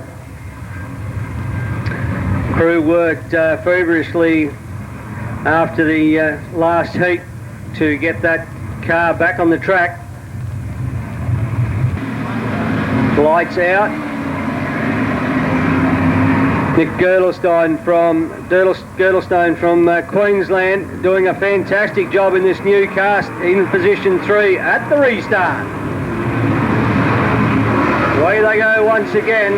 Crew worked feverishly after the last heat to get that car back on the track. Lights out. Nick Girdlestone from Queensland doing a fantastic job in this new car in position 3 at the restart. Away they go once again.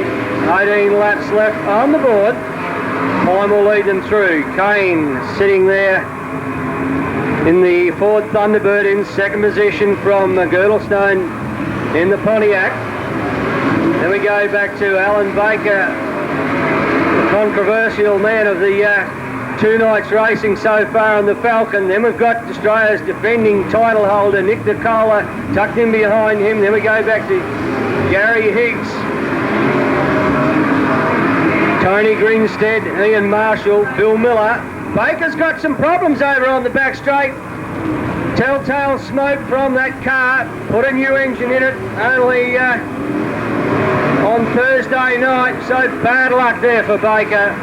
18 laps left on the board. Time will lead them through. Kane sitting there in the Ford Thunderbird in second position from Girdlestone in the Pontiac. Then we go back to Alan Baker, the controversial man of the 2 nights racing so far on the Falcon. Then we've got Australia's defending title holder Nick Nicola tucked in behind him. Then we go back to Gary Higgs, Tony Grinstead, Ian Marshall, Bill Miller. Baker's got some problems over on the back straight. Telltale smoke from that car. Put a new engine in it only on Thursday night, so bad luck there for Baker.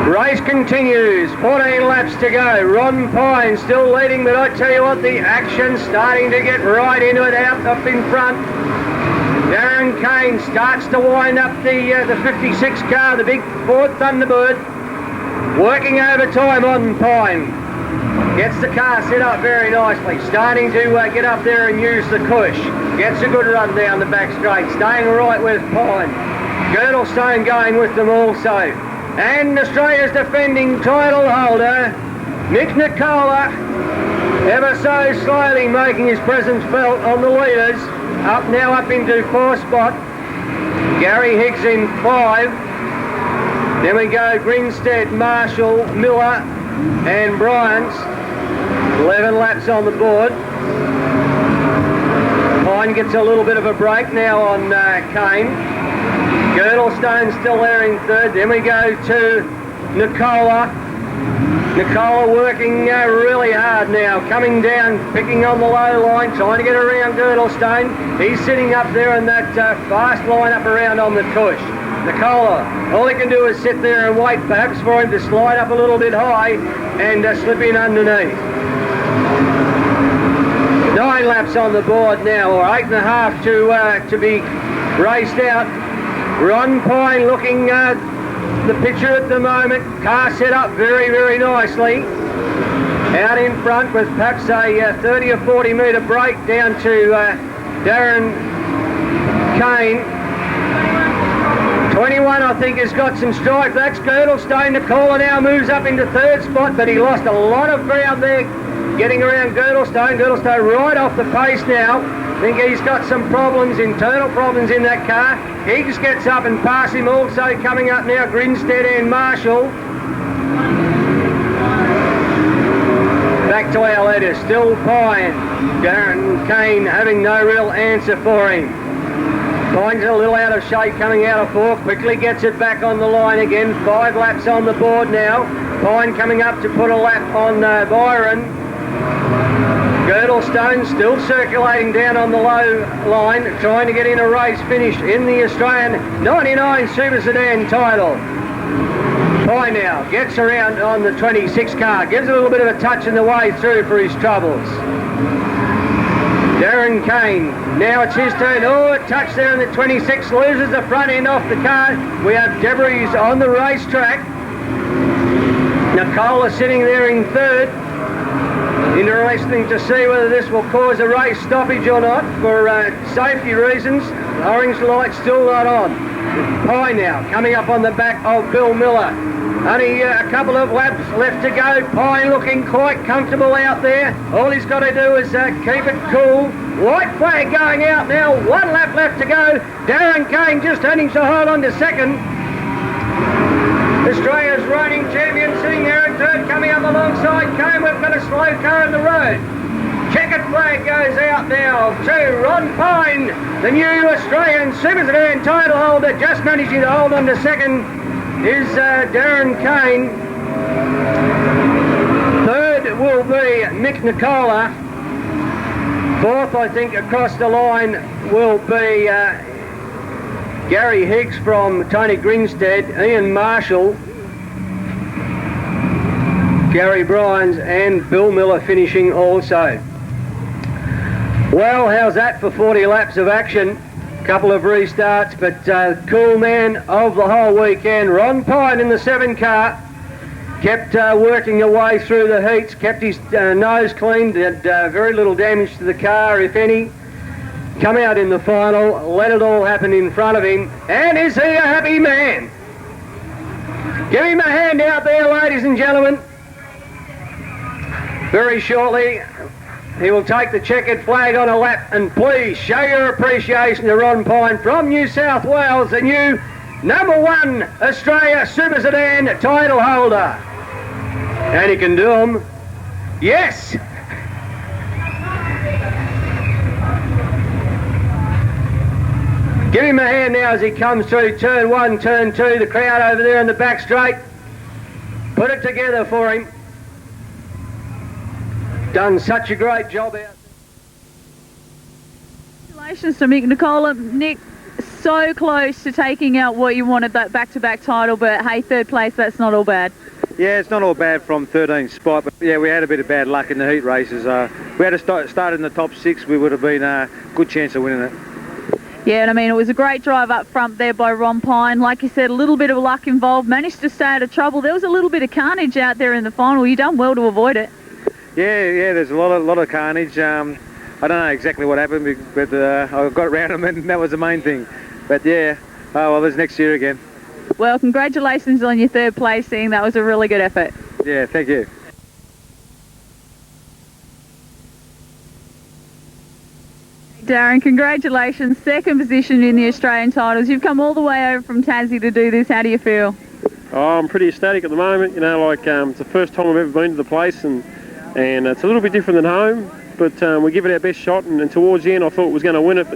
Race continues, 14 laps to go. Ron Pine still leading, but I tell you what, the action's starting to get right into it, out up in front. Darren Kane starts to wind up the 56 car, the big Ford Thunderbird. Working overtime on Pine. Gets the car set up very nicely. Starting to get up there and use the cush. Gets a good run down the back straight. Staying right with Pine. Girdlestone going with them also. And Australia's defending title holder, Nick Nicola, ever so slowly making his presence felt on the leaders. Now up into 4th spot. Gary Higgs in 5. Then we go Grinstead, Marshall, Miller and Bryans. 11 laps on the board. Pine gets a little bit of a break now on Kane. Girdlestone still there in 3rd. Then we go to Nicola. Nicola working really hard now. Coming down, picking on the low line, trying to get around Girdlestone. He's sitting up there in that fast line up around on the cush. Nicola, all he can do is sit there and wait perhaps for him to slide up a little bit high and slip in underneath. 9 laps on the board now, or 8.5 to be raced out. Ron Pine looking the picture at the moment. Car set up very, very nicely. Out in front with perhaps a 30 or 40 metre break down to Darren Kane. 21, I think, has got some strike. That's Girdlestone. Nicola now moves up into 3rd spot, but he lost a lot of ground there getting around Girdlestone. Girdlestone right off the pace now. I think he's got some problems, internal problems in that car. Higgs gets up and passes him also. Coming up now, Grinstead and Marshall. Back to our leader, still Pine. Darren Kane having no real answer for him. Pine's a little out of shape coming out of 4, quickly gets it back on the line again. 5 laps on the board now. Pine coming up to put a lap on Byron. Girdlestone still circulating down on the low line, trying to get in a race finish in the Australian 99 Super Sedan title. Pine now gets around on the 26 car, gives a little bit of a touch in the way through for his troubles. Darren Kane, now it's his turn. Oh, a touch there in the 26, loses the front end off the car. We have debris on the racetrack. Nicola sitting there in 3rd. Interesting to see whether this will cause a race stoppage or not for safety reasons. Orange light still not on. Pine now coming up on the back of Bill Miller. Only a couple of laps left to go. Pine looking quite comfortable out there. All he's got to do is keep it cool. White flag going out now. 1 lap left to go. Darren Kane just turning to hold on to 2nd. Australia's reigning champion sitting there in 3rd, coming up alongside Kane. We've got a slow car in the road. Checkered flag goes out now to Ron Pine, the new Australian Super Sedan title holder. Just managing to hold on to 2nd is Darren Kane. 3rd will be Nick Nicola. 4th, I think, across the line will be Gary Higgs from Tony Grinstead, Ian Marshall, Gary Bryans and Bill Miller finishing also. Well, how's that for 40 laps of action? Couple of restarts, but cool man of the whole weekend, Ron Pine in the 7 car, kept working away through the heats, kept his nose clean, did very little damage to the car, if any. Come out in the final, let it all happen in front of him, and is he a happy man? Give him a hand out there, ladies and gentlemen. Very shortly, he will take the checkered flag on a lap, and please show your appreciation to Ron Pine from New South Wales, the new #1 Australia Super Sedan title holder. And he can do them. Yes! Give him a hand now as he comes through turn 1, turn 2, the crowd over there in the back straight. Put it together for him. Done such a great job out there. Congratulations to Mick Nicola. Nick, so close to taking out what you wanted, that back-to-back title, but hey, third place, that's not all bad. Yeah, it's not all bad from 13th spot, but yeah, we had a bit of bad luck in the heat races. We had to start in the top 6, we would have been a good chance of winning it. Yeah, and I mean, it was a great drive up front there by Ron Pine. Like you said, a little bit of luck involved, managed to stay out of trouble. There was a little bit of carnage out there in the final. You done well to avoid it. Yeah, there's a lot of carnage. I don't know exactly what happened, but I got around them, and that was the main thing. But yeah, oh well, there's next year again. Well, congratulations on your third placing. That was a really good effort. Yeah, thank you. Darren, congratulations. Second position in the Australian titles. You've come all the way over from Tassie to do this. How do you feel? Oh, I'm pretty ecstatic at the moment. You know, like it's the first time I've ever been to the place, and it's a little bit different than home, but we give it our best shot, and towards the end I thought it was going to win it,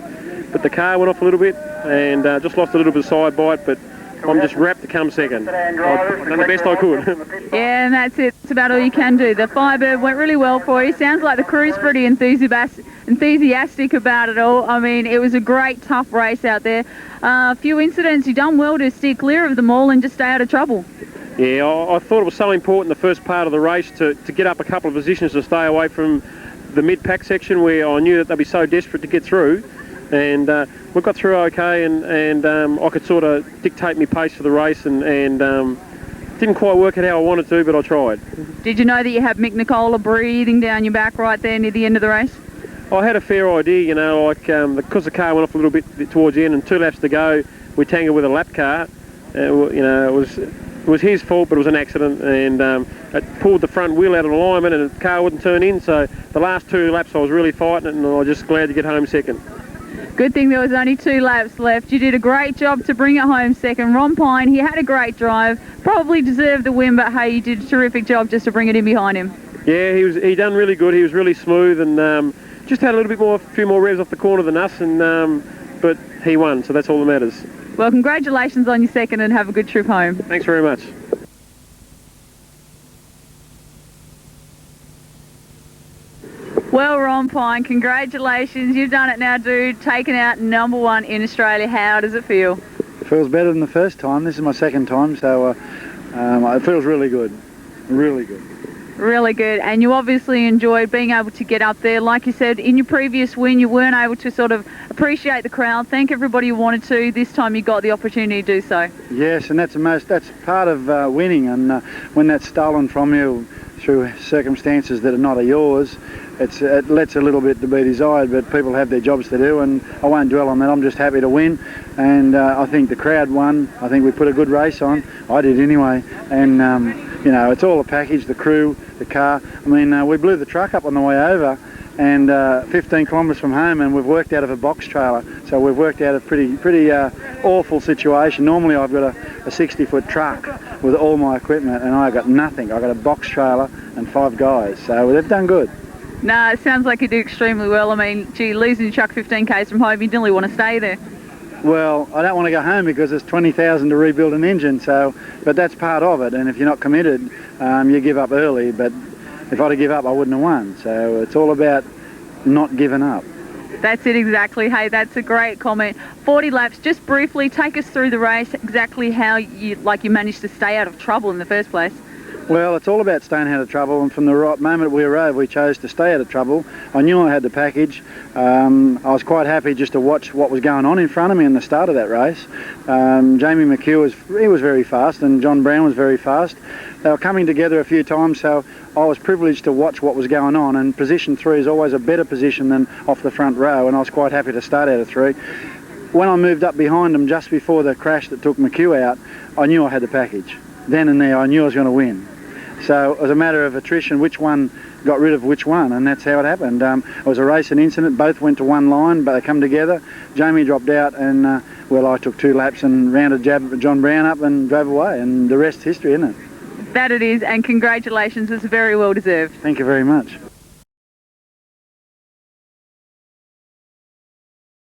but the car went off a little bit and just lost a little bit of side bite, but I'm just wrapped to come second. I've done the best I could. Yeah, and that's it. It's about all you can do. The Firebird went really well for you. Sounds like the crew's pretty enthusiastic about it all. I mean, it was a great, tough race out there. A few incidents. You done well to steer clear of them all and just stay out of trouble. Yeah, I thought it was so important the first part of the race to get up a couple of positions to stay away from the mid-pack section where I knew that they'd be so desperate to get through. And we got through okay, and I could sort of dictate my pace for the race, and didn't quite work out how I wanted to, but I tried. Did you know that you have Mick Nicola breathing down your back right there near the end of the race? I had a fair idea, you know, like because the car went off a little bit towards the end and 2 laps to go, we tangled with a lap car. You know, it was his fault, but it was an accident, and it pulled the front wheel out of alignment and the car wouldn't turn in, so the last 2 laps I was really fighting it, and I was just glad to get home second. Good thing there was only 2 laps left. You did a great job to bring it home second. Ron Pine, he had a great drive, probably deserved the win, but hey, you did a terrific job just to bring it in behind him. Yeah, he done really good. He was really smooth, and just had a few more revs off the corner than us, and but he won, so that's all that matters. Well, congratulations on your second, and have a good trip home. Thanks very much. Well, Ron Pine, congratulations. You've done it now, dude. Taken out #1 in Australia. How does it feel? It feels better than the first time. This is my second time, so it feels really good. Really good. Really good. And you obviously enjoyed being able to get up there. Like you said, in your previous win, you weren't able to sort of appreciate the crowd, thank everybody you wanted to. This time you got the opportunity to do so. Yes, and that's part of winning, and when that's stolen from you through circumstances that are not yours, it lets a little bit to be desired, but people have their jobs to do, and I won't dwell on that. I'm just happy to win, and I think the crowd won. I think we put a good race on. I did anyway, and you know, it's all a package, the crew, the car. I mean, we blew the truck up on the way over, and 15 kilometres from home, and we've worked out of a box trailer, so we've worked out a pretty awful situation. Normally I've got a 60-foot truck with all my equipment, and I got nothing. I got a box trailer and 5 guys, so they've done good. No, it sounds like you do extremely well. I mean, gee, losing your truck 15 k's from home, you nearly want to stay there. Well, I don't want to go home because it's $20,000 to rebuild an engine, but that's part of it, and if you're not committed, you give up early, but if I'd have given up, I wouldn't have won, so it's all about not giving up. That's it exactly. Hey, that's a great comment. 40 laps, just briefly, take us through the race, exactly how you managed to stay out of trouble in the first place. Well, it's all about staying out of trouble, and from the right moment we arrived, we chose to stay out of trouble. I knew I had the package. I was quite happy just to watch what was going on in front of me in the start of that race. Jamie McHugh was very fast, and John Brown was very fast. They were coming together a few times, so I was privileged to watch what was going on, and position 3 is always a better position than off the front row, and I was quite happy to start out of 3. When I moved up behind them just before the crash that took McHugh out, I knew I had the package. Then and there, I knew I was going to win. So it was a matter of attrition, which one got rid of which one, and that's how it happened. It was a racing incident. Both went to one line, but they come together. Jamie dropped out, and well, I took 2 laps and rounded John Brown up and drove away, and the rest history, isn't it? That it is, and congratulations, it's very well deserved. Thank you very much.